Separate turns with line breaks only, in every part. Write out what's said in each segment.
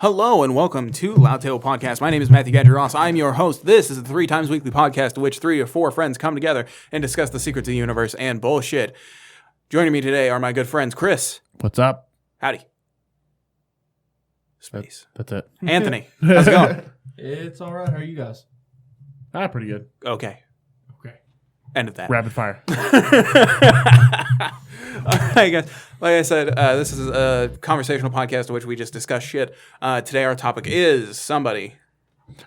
Hello and welcome to Loud Table Podcast. My name is Matthew Gadger Ross. I'm your host. This is the 3 times weekly podcast in which 3 or 4 friends come together and discuss the secrets of the universe and bullshit. Joining me today are my good friends Chris.
What's up?
Howdy. Space.
That's it.
Anthony. How's it going?
It's all right. How are you guys?
Pretty good.
Okay.
Okay.
End of that.
Rapid fire.
All right, guys. Like I said, this is a conversational podcast in which we just discuss shit. Today our topic is somebody.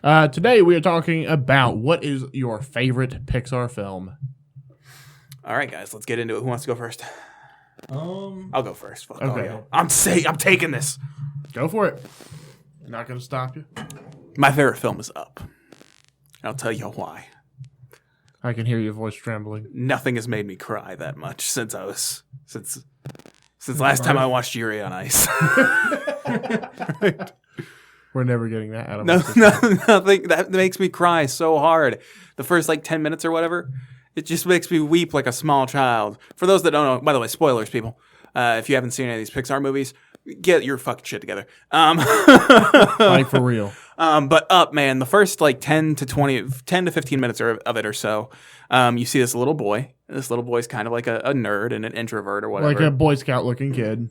Today we are talking about what is your favorite Pixar film.
All right, guys. Let's get into it. Who wants to go first? I'll go first. Fuck
Okay.
all y'all. I'm taking this.
Go for it. Not going to stop you.
My favorite film is Up. I'll tell you why.
I can hear your voice trembling.
Nothing has made me cry that much since last time I watched Yuri on Ice.
Right. We're never getting that out of us.
Nothing that makes me cry so hard. The first 10 minutes or whatever, it just makes me weep like a small child. For those that don't know, by the way, spoilers, people. If you haven't seen any of these Pixar movies, get your fucking shit together.
Like for real.
But Up, man, the first 10 to 15 minutes of it or so, you see this little boy. This little boy's kind of like a nerd and an introvert or whatever.
Like a Boy Scout looking kid.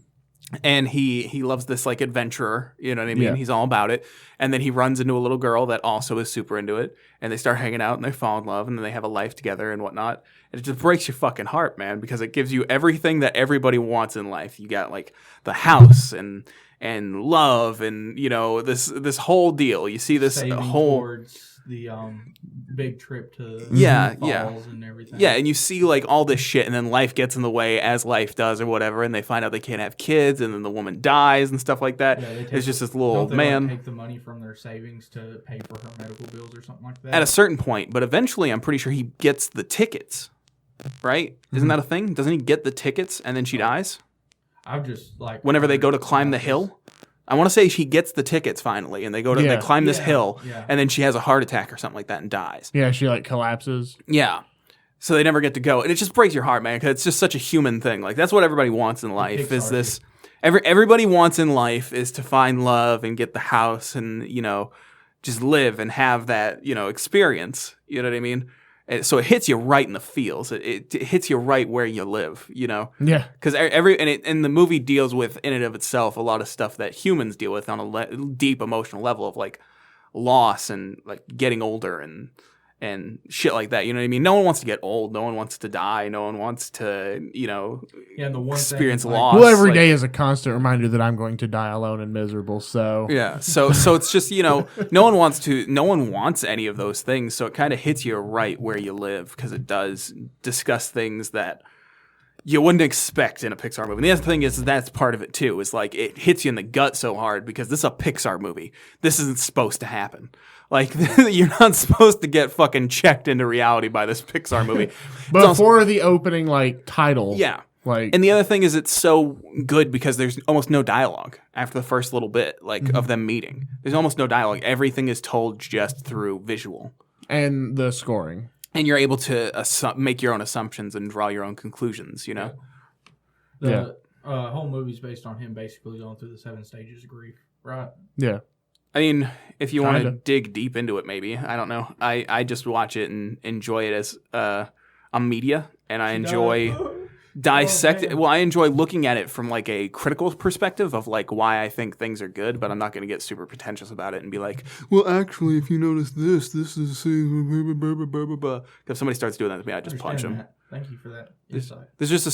And he loves this adventurer, you know what I mean?
Yeah.
He's all about it. And then he runs into a little girl that also is super into it. And they start hanging out and they fall in love and then they have a life together and whatnot. And it just breaks your fucking heart, man, because it gives you everything that everybody wants in life. You got the house and love and this whole deal. You see this
Saving
whole
towards the big trip to falls and everything.
Yeah, and you see all this shit, and then life gets in the way as life does or whatever, and they find out they can't have kids, and then the woman dies and stuff like that. Yeah, it's just this little
don't
man.
Take the money from their savings to pay for her medical bills or something like that.
At a certain point, but eventually, I'm pretty sure he gets the tickets. Right? Mm-hmm. Isn't that a thing? Doesn't he get the tickets and then she dies?
I've just
whenever they go to climb the hill. I want to say she gets the tickets finally, and they go to they climb this hill, and then she has a heart attack or something like that and dies.
Yeah, she collapses.
Yeah. So they never get to go, and it just breaks your heart, man, because it's just such a human thing. That's what everybody wants in life. Is this everybody wants in life is to find love and get the house and just live and have that experience. You know what I mean? So it hits you right in the feels. It hits you right where you live,
Yeah.
Because and the movie deals with, in and of itself, a lot of stuff that humans deal with on a deep emotional level of loss and getting older and shit like that. You know what I mean? No one wants to get old. No one wants to die. No one wants to,
the one
experience
thing,
loss.
Well, every day is a constant reminder that I'm going to die alone and miserable. So
yeah, so it's just no one wants any of those things. So it kind of hits you right where you live because it does discuss things that you wouldn't expect in a Pixar movie. And the other thing is that's part of it too. Is it hits you in the gut so hard because this is a Pixar movie. This isn't supposed to happen. You're not supposed to get fucking checked into reality by this Pixar movie.
Before the opening title.
Yeah. And the other thing is it's so good because there's almost no dialogue after the first little bit of them meeting. There's almost no dialogue. Everything is told just through visual.
And the scoring.
And you're able to make your own assumptions and draw your own conclusions,
The whole movie's based on him basically going through the 7 stages of grief, right?
Yeah.
I mean, if you want to dig deep into it, maybe. I don't know. I just watch it and enjoy it as a media, and I enjoy dissecting. Well, I enjoy looking at it from a critical perspective of why I think things are good, but I'm not going to get super pretentious about it and be well, actually, if you notice this is if somebody starts doing that to me, I just punch them.
That. Thank you for that insight.
There's just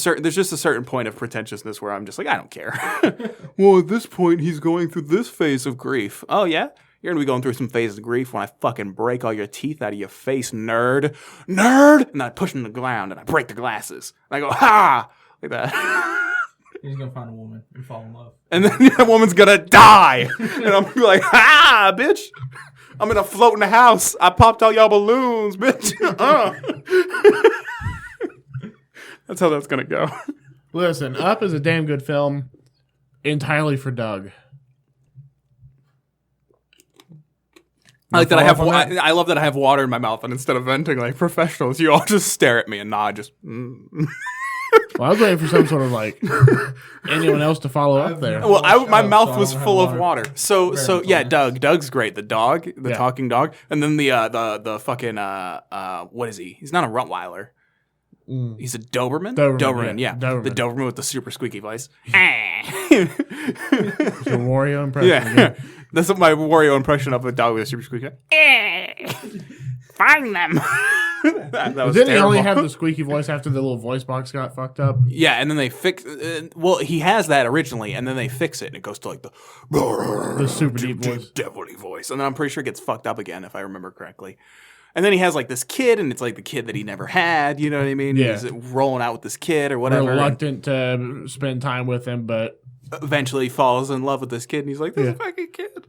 a certain point of pretentiousness where I'm just I don't care. Well, at this point, he's going through this phase of grief. Oh yeah. You're going to be going through some phases of grief when I fucking break all your teeth out of your face, nerd. Nerd! And then I push him to the ground and I break the glasses. And I go, ha! Like that.
He's going to find a woman and fall in love.
And then that woman's going to die. And I'm going to be like, ha, bitch! I'm in a floating house. I popped all y'all balloons, bitch. That's how that's going to go.
Listen, Up is a damn good film entirely for Doug.
I like that I love that I have water in my mouth, and instead of venting like professionals, you all just stare at me and nod.
Well, I was waiting for some sort of like anyone else to follow up there.
Well, my mouth
so
was
I don't
full
have
of
a
water. So yeah,
experience.
Doug's great. The dog, the
Yeah.
talking dog, and then the fucking what is he? He's not a Rottweiler. He's a Doberman.
Doberman,
Yeah.
Doberman.
The Doberman with the super squeaky voice.
It's a Wario impression.
Yeah, that's what my Wario impression of a dog with a super squeaky. Find them. that was
Didn't he
terrible.
only have the squeaky voice after the little voice box got fucked up?
Yeah, and then they fix. Well, he has that originally, and then they fix it, and it goes to like the
super deep voice.
devilly voice, and then I'm pretty sure it gets fucked up again if I remember correctly. And then he has like this kid, and it's like the kid that he never had. You know what I mean?
Yeah.
He's rolling out with this kid or whatever.
Reluctant to spend time with him, but
Eventually falls in love with this kid, and he's like, "This fucking kid.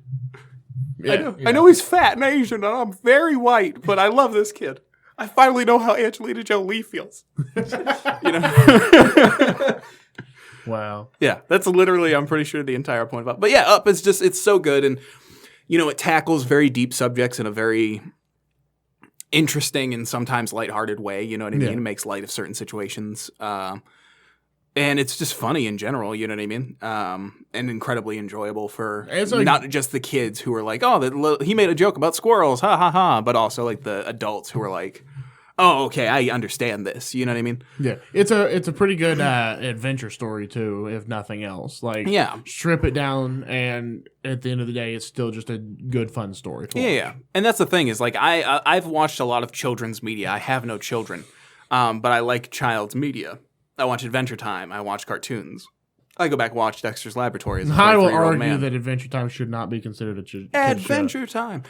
yeah.
I know he's fat and Asian, and I'm very white, but I love this kid. I finally know how Angelina Jolie feels." You know?
Wow.
Yeah, that's literally, I'm pretty sure, the entire point of it. But yeah, Up is just, it's so good. And, it tackles very deep subjects in a very interesting and sometimes lighthearted way. You know what I mean?
Yeah.
It makes light of certain situations. And it's just funny in general, you know what I mean? And incredibly enjoyable for
It's like-
not just the kids who are like, oh, he made a joke about squirrels, ha ha ha, but also like the adults who are like, oh, okay, I understand this. You know what I mean?
Yeah, it's a pretty good adventure story too, if nothing else. Like,
Yeah.
strip it down, and at the end of the day, it's still just a good, fun story. To watch.
Yeah. And that's the thing is, like, I've watched a lot of children's media. I have no children, but I like child's media. I watch Adventure Time. I watch cartoons. I go back and watch Dexter's Laboratory as a
I will
23-year-old
argue
man.
that Adventure Time should not be considered a kid's show.
Adventure Time.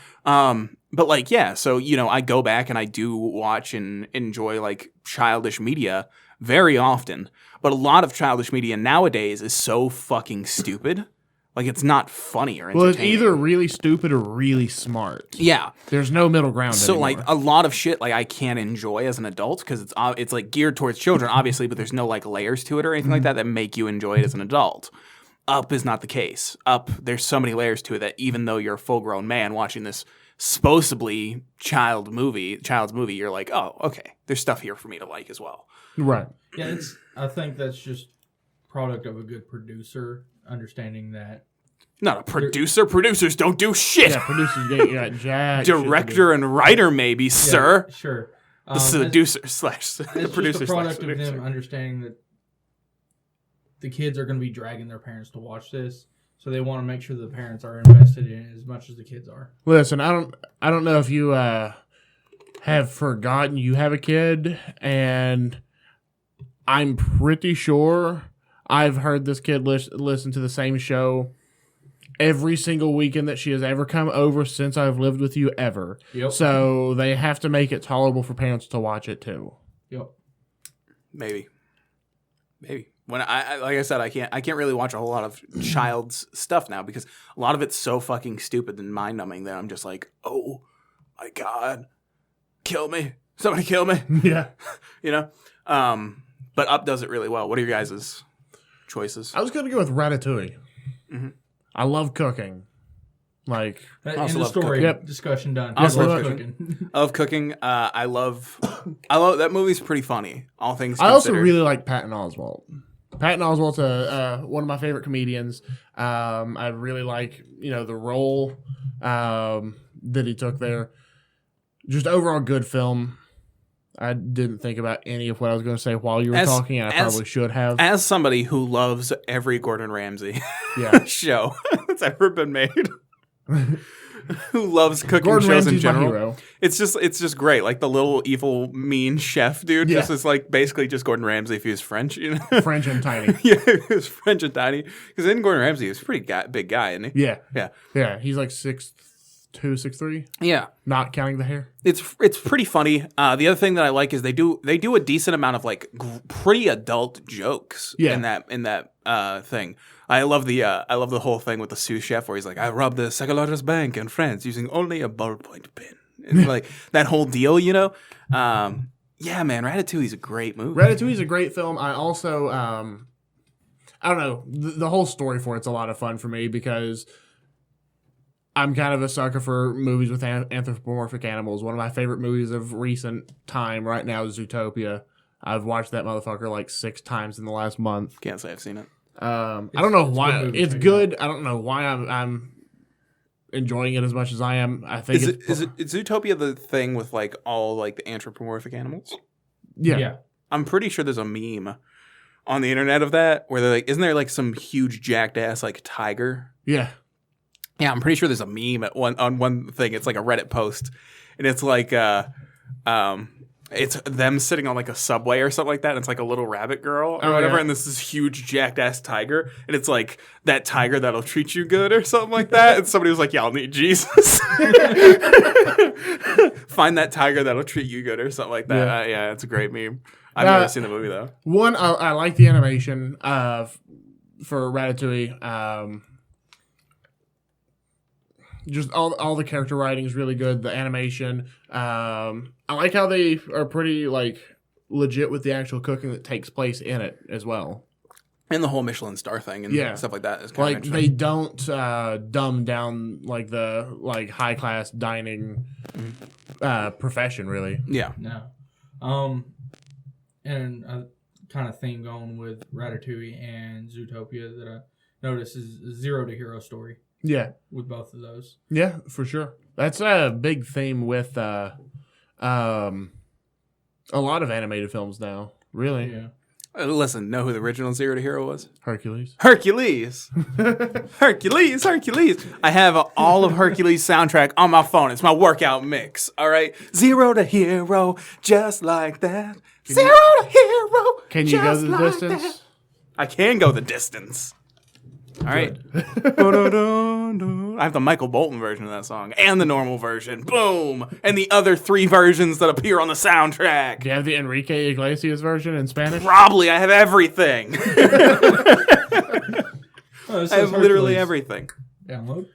But like, yeah, so, I go back and I do watch and enjoy like childish media very often. But a lot of childish media nowadays is so fucking stupid. Like, it's not funny or entertaining.
Well, it's either really stupid or really smart.
Yeah.
There's no middle ground
So
anymore.
like a lot of shit like I can't enjoy as an adult because it's like geared towards children obviously, but there's no like layers to it or anything like that make you enjoy it as an adult. Up is not the case. Up, there's so many layers to it that even though you're a full grown man watching this supposedly child's movie, you're like, oh, okay, there's stuff here for me to like as well.
Right.
Yeah, I think that's just product of a good producer understanding that.
Not a producer. Producers don't do shit.
Yeah, producers got jack.
Director and writer, maybe, sir.
Sure.
The seducer / the
It's
producer
just a product
/
of them
seducer.
understanding that the kids are going to be dragging their parents to watch this, so they want to make sure the parents are invested in it as much as the kids are.
Listen, I don't know if you have forgotten you have a kid, and I'm pretty sure I've heard this kid listen to the same show every single weekend that she has ever come over since I've lived with you ever.
Yep.
So they have to make it tolerable for parents to watch it too.
Yep.
Maybe. When I like I said, I can't really watch a whole lot of child's stuff now because a lot of it's so fucking stupid and mind numbing that I'm just like, oh my god, kill me, somebody kill me,
Yeah.
But Up does it really well. What are your guys' choices?
I was going to go with Ratatouille.
Mhm.
I love cooking. Like,
End
also
of
love
story.
cooking. Yep.
Discussion done.
I also
Love
love
cooking.
I love cooking. I love that movie's pretty funny. All things
I also
considered.
really like Patton Oswalt. Patton Oswalt's one of my favorite comedians. I really like, the role that he took there. Just overall good film. I didn't think about any of what I was going to say while you were talking, and I probably should have.
As somebody who loves every Gordon Ramsay
Yeah.
show that's ever been made, who loves cooking
Gordon
shows
Ramsay's
in
my
general,
hero.
it's just great. Like the little evil mean chef dude,
Yeah.
just is like basically just Gordon Ramsay if he was French,
French and tiny.
Yeah, he was French and tiny. Because in Gordon Ramsay, he was a pretty big guy, isn't he?
Yeah.
Yeah.
Yeah. He's like 6'2", 6'3",
Yeah.
not counting the hair.
It's pretty funny. The other thing that I like is they do a decent amount of like pretty adult jokes
Yeah.
in that thing. I love the whole thing with the sous chef where he's like, I robbed the Secolotus Bank in France using only a ballpoint pen. And like that whole deal, Yeah, man, Ratatouille's a great movie.
Ratatouille's a great film. I also, I don't know, the whole story for it's a lot of fun for me because I'm kind of a sucker for movies with anthropomorphic animals. One of my favorite movies of recent time right now is Zootopia. I've watched that motherfucker like 6 times in the last month.
Can't say I've seen it.
I don't know why
a good movie,
it's
check it
good. I don't know why I'm enjoying it as much as I am. I think
Is Zootopia the thing with like all like the anthropomorphic animals?
yeah.
I'm pretty sure there's a meme on the internet of that where they're like, isn't there like some huge jacked ass like tiger?
Yeah.
Yeah, I'm pretty sure there's a meme on one thing. It's like a Reddit post, and it's like it's them sitting on like a subway or something like that. And it's like a little rabbit girl or whatever,
yeah.
and this is huge jacked ass tiger, and it's like that tiger that'll treat you good or something like that. And somebody was like, "Y'all need Jesus." Find that tiger that'll treat you good or something like that. Yeah, it's a great meme. I've never seen the movie though.
One, I like the animation for Ratatouille. Just all the character writing is really good. The animation. I like how they are pretty like legit with the actual cooking that takes place in it as well.
And the whole Michelin star thing and stuff like that is kind
Like
of
they don't dumb down like the like high class dining profession really.
Yeah.
No. And a kind of theme going with Ratatouille and Zootopia that I noticed is Zero to Hero story.
Yeah.
With both of those.
Yeah, for sure. That's a big theme with a lot of animated films now. Really.
Yeah.
Listen, know who the original Zero to Hero was?
Hercules.
Hercules. Hercules. I have all of Hercules soundtrack on my phone. It's my workout mix. All right. Zero to Hero, just like that. Zero to Hero.
Can you go
just
the
like
distance?
that. I can go the distance. All right. I have the Michael Bolton version of that song and the normal version. Boom. And the other 3 versions that appear on the soundtrack.
Do you have the Enrique Iglesias version in Spanish?
Probably. I have everything.
Oh,
I have literally everything.
Download.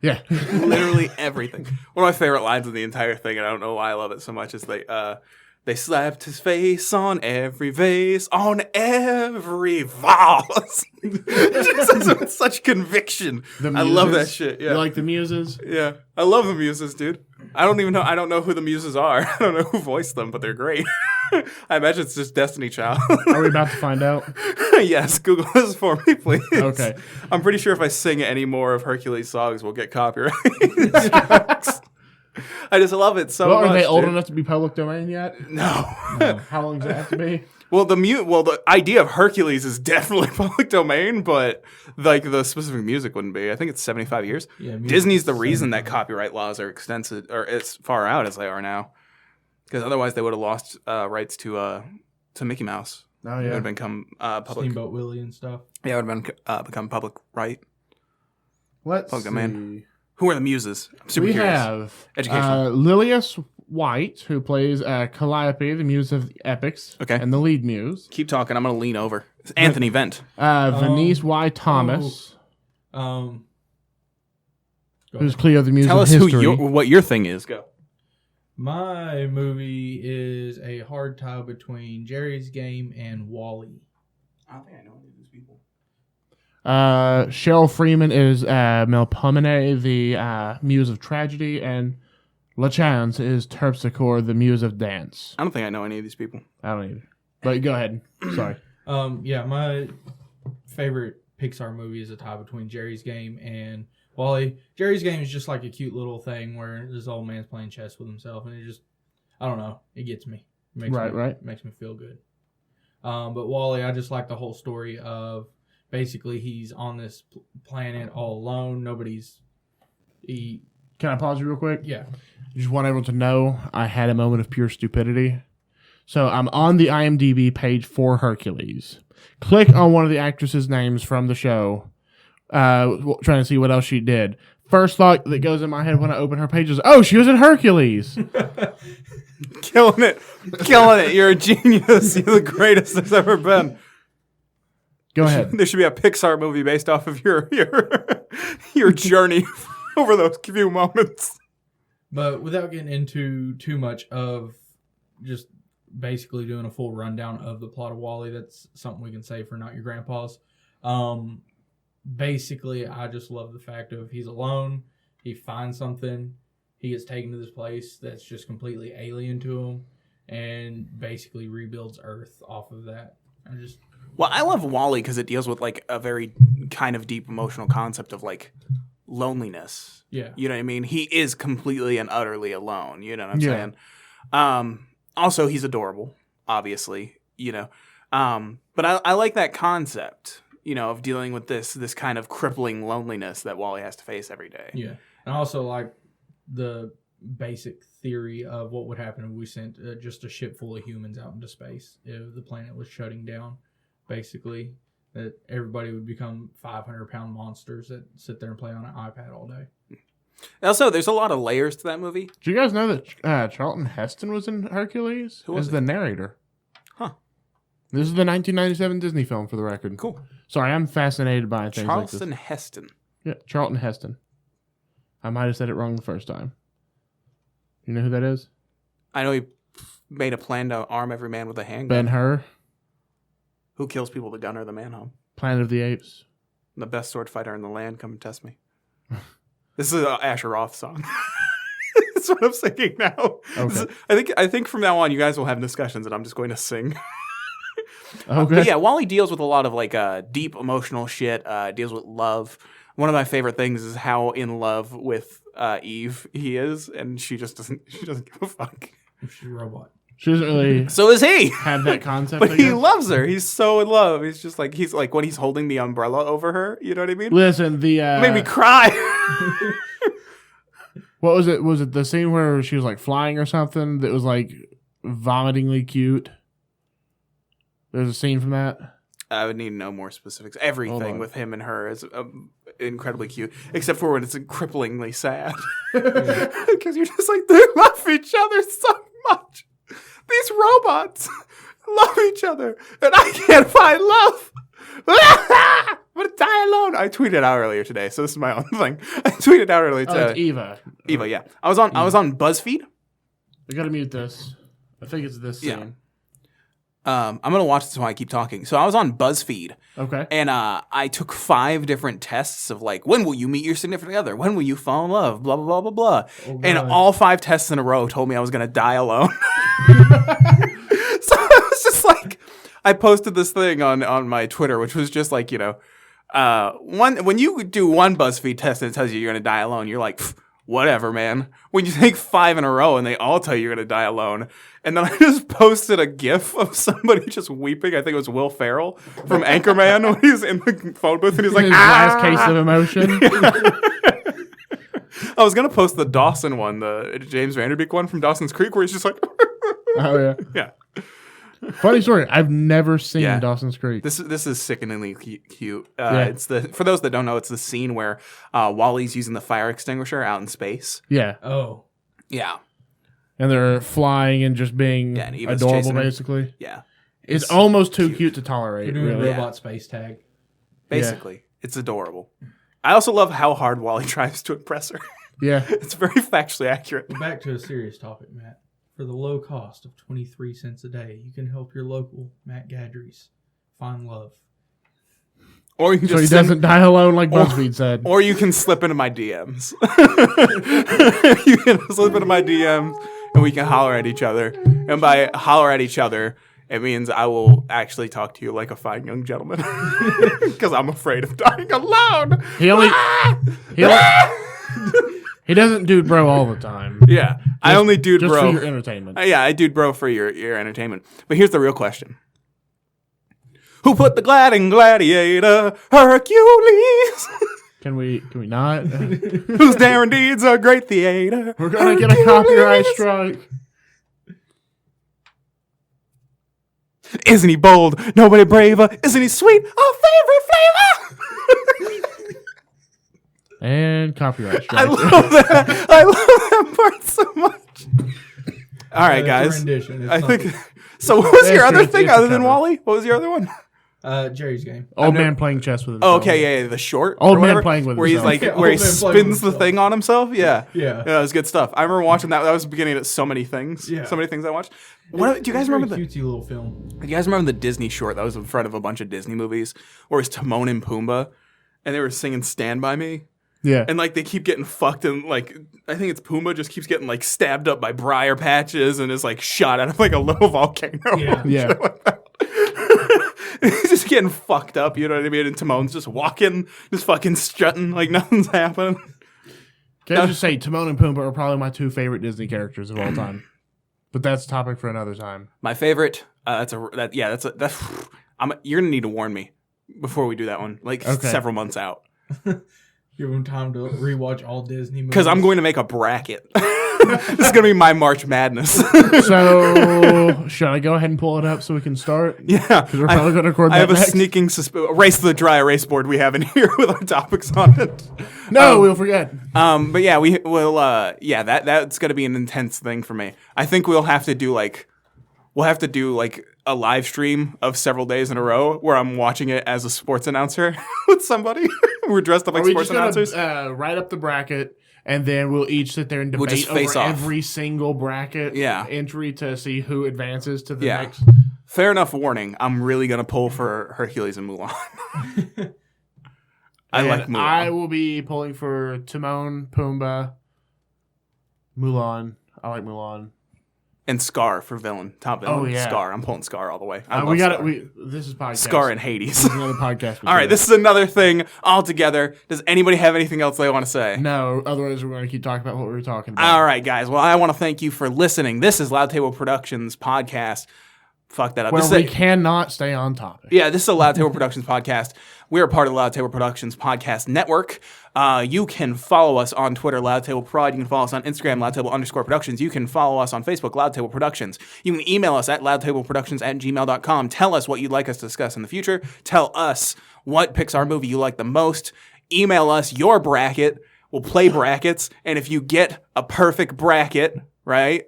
Yeah.
Literally everything. One of my favorite lines in the entire thing, and I don't know why I love it so much, is they slapped his face on every vase, on every vase. Just with such conviction. I love that shit. Yeah.
You like the Muses?
Yeah. I love the Muses, dude. I don't know who the Muses are. I don't know who voiced them, but they're great. I imagine it's just Destiny Child.
Are we about to find out?
Yes, Google this for me, please.
Okay.
I'm pretty sure if I sing any more of Hercules songs, we'll get copyright strikes. I just love it so much.
Are they old
dude.
enough to be public domain yet?
No.
How long does it have to be?
Well, the idea of Hercules is definitely public domain, but like the specific music wouldn't be. I think it's 75 years.
Yeah,
Disney's the reason that copyright laws are extensive or as far out as they are now, because otherwise they would have lost rights to Mickey Mouse.
Oh
It would
yeah.
have become public.
Steamboat Willie and stuff.
Yeah, it would have been become public right.
Let's
Public
see.
domain. Who are the Muses? I'm super
We
curious.
have
Educational.
Lilius White, who plays Calliope, the muse of the epics,
Okay.
and the lead muse.
Keep talking. I'm going to lean over. It's Anthony Vent.
Venice Y. Thomas,
Go
who's
ahead.
Cleo, the muse
Tell
of
us
history.
what your thing is. Go.
My movie is a hard tie between Jerry's Game and Wall-E.
I don't think I know any of these people.
Cheryl Freeman is Melpomene, the muse of tragedy, and LaChance is Terpsichore, the muse of dance.
I don't think I know any of these people.
I don't either. But go ahead. Sorry.
Yeah, my favorite Pixar movie is a tie between Jerry's Game and Wall-E. Jerry's Game is just like a cute little thing where this old man's playing chess with himself, and it just, I don't know, it gets me. It makes
Right.
Makes me feel good. But Wall-E, I just like the whole story of basically he's on this planet all alone.
Can I pause you real quick?
Yeah.
Just want everyone to know I had a moment of pure stupidity. So I'm on the IMDb page for Hercules. Click on one of the actresses' names from the show, trying to see what else she did. First thought that goes in my head when I open her page is, oh, she was in Hercules.
Killing it. You're a genius. You're the greatest there's ever been.
Go ahead.
There should be a Pixar movie based off of your journey over those few moments.
But without getting into too much of just basically doing a full rundown of the plot of Wall-E, that's something we can say for Not Your Grandpa's. Basically, I just love the fact of he's alone, he finds something, he gets taken to this place that's just completely alien to him, and basically rebuilds Earth off of that.
Well, I love WALL-E because it deals with like a very kind of deep emotional concept of like loneliness.
Yeah.
You know what I mean? He is completely and utterly alone. You know what I'm
Yeah.
saying? Also, he's adorable, obviously, you know. But I like that concept, you know, of dealing with this kind of crippling loneliness that WALL-E has to face every day.
Yeah. And I also like the basic theory of what would happen if we sent just a ship full of humans out into space if the planet was shutting down. Basically, that everybody would become 500-pound monsters that sit there and play on an iPad all day.
Also, there's a lot of layers to that movie.
Do you guys know that Charlton Heston was in Hercules
Who was
as
it?
the narrator?
Huh.
This is the 1997 Disney film, for the record.
Cool.
Sorry, I'm fascinated by things like
Charlton
this.
Heston.
Yeah, Charlton Heston. I might have said it wrong the first time. You know who that is?
I know he made a plan to arm every man with a handgun.
Ben-Hur,
Who kills people, the gun or the man-home?
Planet of the Apes.
The best sword fighter in the land. Come and test me. This is an Asher Roth song. That's what I'm singing now.
Okay.
I think from now on, you guys will have discussions, and I'm just going to sing.
Okay.
But yeah, WALL-E deals with a lot of like deep emotional shit. Deals with love. One of my favorite things is how in love with Eve he is, and she doesn't give a fuck.
She's a robot.
She doesn't really
So is he.
have that concept.
But
I
he
guess.
loves her. He's so in love. He's like when he's holding the umbrella over her. You know what I mean?
Listen, the
Made me cry.
what was it? Was it the scene where she was like flying or something that was like vomitingly cute? There's a scene from that.
I would need to know more specifics.
Hold
Everything
on.
with him and her is incredibly cute, except for when it's cripplingly sad. Because you're just like, they love each other so much. These robots love each other, and I can't find love. I'm gonna die alone. I tweeted out earlier today, so this is my own thing. I tweeted out earlier
Oh,
today.
it's Eva.
Eva, yeah. I was on BuzzFeed.
We gotta mute this. I think it's this scene.
Yeah. I'm gonna watch this while I keep talking. So I was on BuzzFeed.
Okay.
And I took 5 different tests of like, when will you meet your significant other? When will you fall in love? Blah, blah, blah, blah, blah.
Oh,
And
God.
all 5 tests in a row told me I was going to die alone. So I was just like, I posted this thing on my Twitter, which was just like, you know, when you do one BuzzFeed test and it tells you you're going to die alone, you're like, whatever, man. When you take 5 in a row and they all tell you you're going to die alone. And then I just posted a GIF of somebody just weeping. I think it was Will Ferrell from Anchorman when he's in the phone booth and he's like,
His last case of emotion.
I was going to post the Dawson one, the James Vanderbeek one from Dawson's Creek where he's just like,
Oh yeah.
yeah.
Funny story. I've never seen
Yeah.
Dawson's Creek.
This is sickeningly cute.
Yeah.
It's for those that don't know, it's the scene where Wally's using the fire extinguisher out in space.
Yeah.
Oh.
Yeah.
And they're flying and just being
Yeah, and Eva's
adorable,
chasing him.
basically.
Yeah.
It's almost too cute to tolerate.
You're doing
Really.
a robot space tag.
Basically, it's adorable. I also love how hard Wally tries to impress her.
Yeah.
It's very factually accurate.
But back to a serious topic, Matt. For the low cost of 23 cents a day, you can help your local Matt Gadries find love.
Or you can
So
just
he
send-
doesn't die alone like BuzzFeed said.
Or you can slip into my DMs. You can slip into my DMs and we can holler at each other. And by holler at each other, it means I will actually talk to you like a fine young gentleman. Because I'm afraid of dying alone.
He only he doesn't dude bro all the time.
Yeah. I only dude
Just
bro.
for your entertainment.
Yeah, I dude bro for your entertainment. But here's the real question. Who put the gladiator Hercules?
Can we not?
Whose daring deeds are great theater?
We're gonna get a copyright strike.
Isn't he bold? Nobody braver. Isn't he sweet? Our favorite flavor.
And copyright
I
strike.
love that. I love that part so much. All right,
It's a
guys.
rendition. It's
I
not
think. So, what was your
It's-
other
it's-
thing
it's a
other than
cover.
Wally? What was your other one?
Jerry's Game.
Old
never-
man playing chess with
Oh,
himself.
okay, yeah, the short.
Old
or
man
whatever,
playing with
where he's
himself.
like,
Yeah,
where he
old man playing with
spins the
himself.
thing on himself. Yeah,
Yeah.
that was good stuff. I remember watching that. That was the beginning of so many things.
Yeah.
So many things I watched. What, do you guys
It's a
remember
very
the?
cutesy little film?
Do you guys remember the Disney short that was in front of a bunch of Disney movies, where it's Timon and Pumbaa, and they were singing "Stand by Me."
Yeah.
And like they keep getting fucked, and like I think it's Pumbaa just keeps getting like stabbed up by briar patches and is like shot out of like a little volcano.
Yeah.
Yeah.
He's just getting fucked up, you know what I mean? And Timon's just walking, just fucking strutting like nothing's happening.
Can I just say, Timon and Pumbaa are probably my 2 favorite Disney characters of all time. But that's a topic for another time.
My favorite, you're gonna need to warn me before we do that one, like several months out.
Give them time to rewatch all Disney movies.
Because I'm going to make a bracket. This is going to be my March Madness.
So, should I go ahead and pull it up so we can start?
Yeah.
Because we're probably going to record that
I have
next.
a sneaking erase the dry erase board we have in here with our topics on it.
No, we'll forget.
But yeah, we will. That's going to be an intense thing for me. I think we'll have to do like a live stream of several days in a row where I'm watching it as a sports announcer with somebody. We're dressed up like sports announcers.
Write up the bracket, and then we'll each sit there and debate
just face
over
off.
every single bracket entry to see who advances to the next.
Fair enough warning. I'm really going to pull for Hercules and Mulan. I like Mulan.
I will be pulling for Timon, Pumbaa, Mulan. I like Mulan.
And Scar for villain. Top villain.
Oh, yeah.
Scar. I'm pulling Scar all the way.
This is podcast.
Scar and Hades.
This is another podcast.
All right, this is another thing altogether. Does anybody have anything else they want to say?
No, otherwise we're going to keep talking about what we were talking about.
All right, guys. Well, I want to thank you for listening. This is Loud Table Productions podcast. Fuck that up.
Where we cannot stay on topic.
Yeah, this is a Loud Table Productions podcast. We're a part of the Loud Table Productions podcast network. You can follow us on Twitter, Loud Table Prod. You can follow us on Instagram, loudtable_productions. You can follow us on Facebook, Loud Table Productions. You can email us at loudtableproductions@gmail.com. Tell us what you'd like us to discuss in the future. Tell us what Pixar movie you like the most. Email us your bracket. We'll play brackets. And if you get a perfect bracket, right,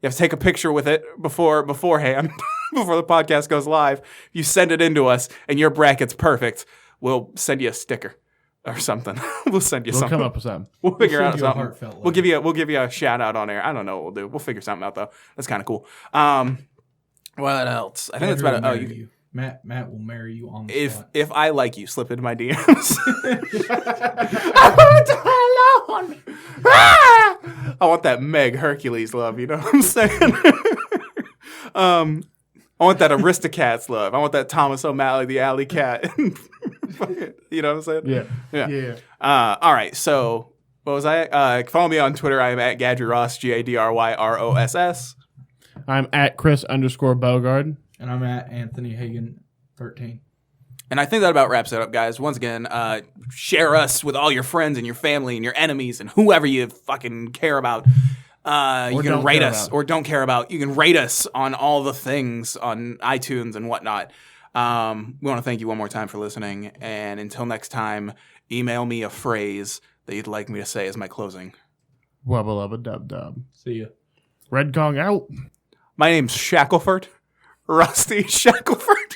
you have to take a picture with it beforehand, before the podcast goes live. You send it in to us, and your bracket's perfect. We'll send you a sticker or something. We'll send you something.
We'll come up with something.
We'll figure out something.
Heartfelt
We'll give you a shout out on air. I don't know what we'll do. We'll figure something out though. That's kind of cool. What else? I think that's about it. Oh,
Matt will marry you on the spot.
If I like you, slip into my DMs. I want that Meg Hercules love, you know what I'm saying? I want that Aristocats love. I want that Thomas O'Malley, the alley cat. You know what I'm saying?
Yeah.
All right, so what was I? Follow me on Twitter. I am at GadryRoss, GadryRoss.
I'm at Chris_Bogard.
And I'm at Anthony Hagen 13.
And I think that about wraps it up, guys. Once again, share us with all your friends and your family and your enemies and whoever you fucking care about. You can rate us or don't care about. You can rate us on all the things on iTunes and whatnot. We want to thank you one more time for listening. And until next time, email me a phrase that you'd like me to say as my closing.
Wubba lubba dub dub.
See ya.
Red Kong out.
My name's Shackleford. Rusty Shackleford.